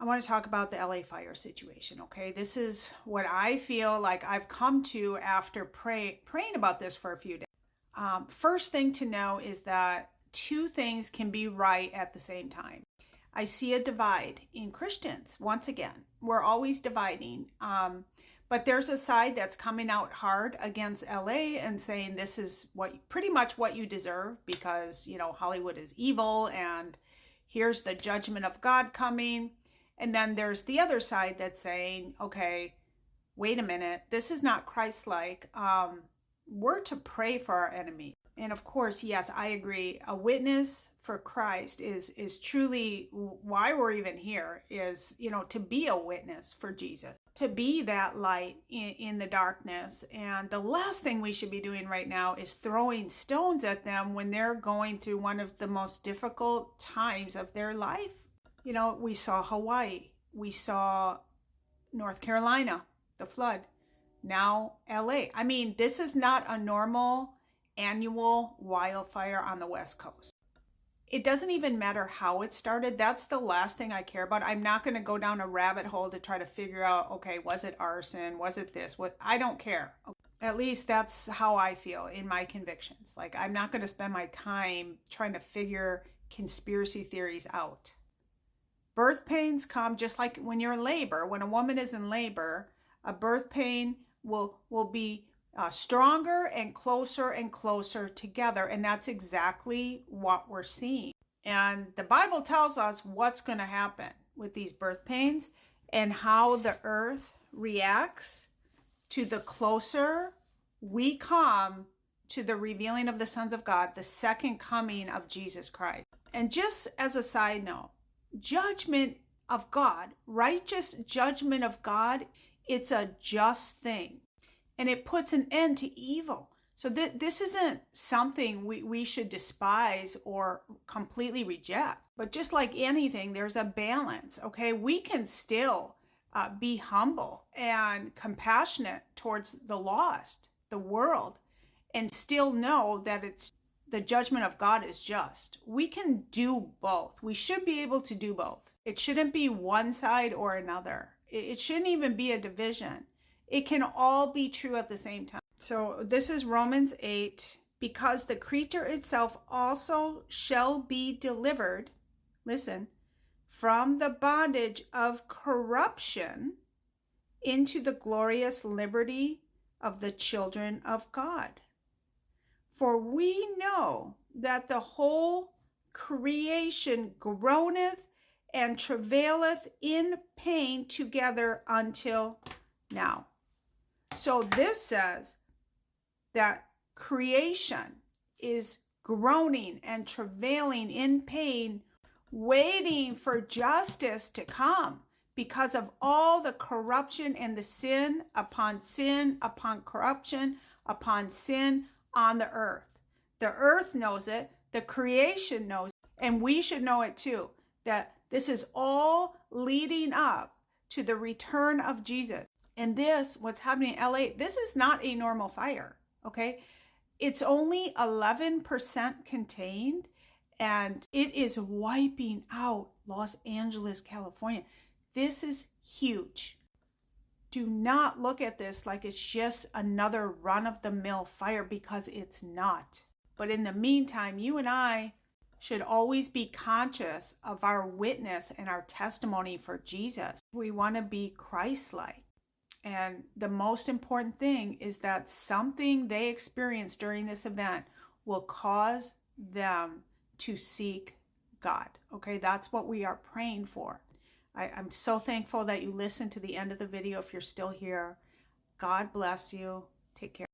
I want to talk about the LA fire situation, okay? This is what I feel like I've come to after praying about this for a few days. First thing to know is that two things can be right at the same time. I see a divide in Christians. Once again, we're always dividing. But there's a side that's coming out hard against LA and saying this is pretty much what you deserve because, Hollywood is evil and here's the judgment of God coming. And then there's the other side that's saying, okay, wait a minute, this is not Christ-like. We're to pray for our enemies. And of course, yes, I agree. A witness for Christ is truly why we're even here is, to be a witness for Jesus, to be that light in the darkness. And the last thing we should be doing right now is throwing stones at them when they're going through one of the most difficult times of their life. We saw Hawaii, we saw North Carolina, the flood, now LA. I mean, this is not a normal annual wildfire on the West Coast. It doesn't even matter how it started. That's the last thing I care about. I'm not going to go down a rabbit hole to try to figure out, okay, was it arson? Was it this? I don't care. At least that's how I feel in my convictions. Like, I'm not going to spend my time trying to figure conspiracy theories out. Birth pains come just like when you're in labor. When a woman is in labor, a birth pain will be stronger and closer together. And that's exactly what we're seeing. And the Bible tells us what's going to happen with these birth pains and how the earth reacts to the closer we come to the revealing of the sons of God, the second coming of Jesus Christ. And just as a side note, judgment of God, righteous judgment of God, it's a just thing. And it puts an end to evil. So this isn't something we should despise or completely reject. But just like anything, there's a balance, okay? We can still be humble and compassionate towards the lost, the world, and still know that the judgment of God is just. We can do both. We should be able to do both. It shouldn't be one side or another. It shouldn't even be a division. It can all be true at the same time. So this is Romans 8. Because the creature itself also shall be delivered, listen, from the bondage of corruption into the glorious liberty of the children of God. For we know that the whole creation groaneth and travaileth in pain together until now. So this says that creation is groaning and travailing in pain, waiting for justice to come because of all the corruption and the sin upon corruption, upon sin on the earth. The earth knows it, the creation knows it, and we should know it too, that this is all leading up to the return of Jesus. And what's happening in LA, this is not a normal fire, okay? It's only 11% contained, and it is wiping out Los Angeles, California. This is huge. Do not look at this like it's just another run-of-the-mill fire, because it's not. But in the meantime, you and I should always be conscious of our witness and our testimony for Jesus. We want to be Christ-like. And the most important thing is that something they experience during this event will cause them to seek God. Okay, that's what we are praying for. I'm so thankful that you listened to the end of the video. If you're still here, God bless you. Take care.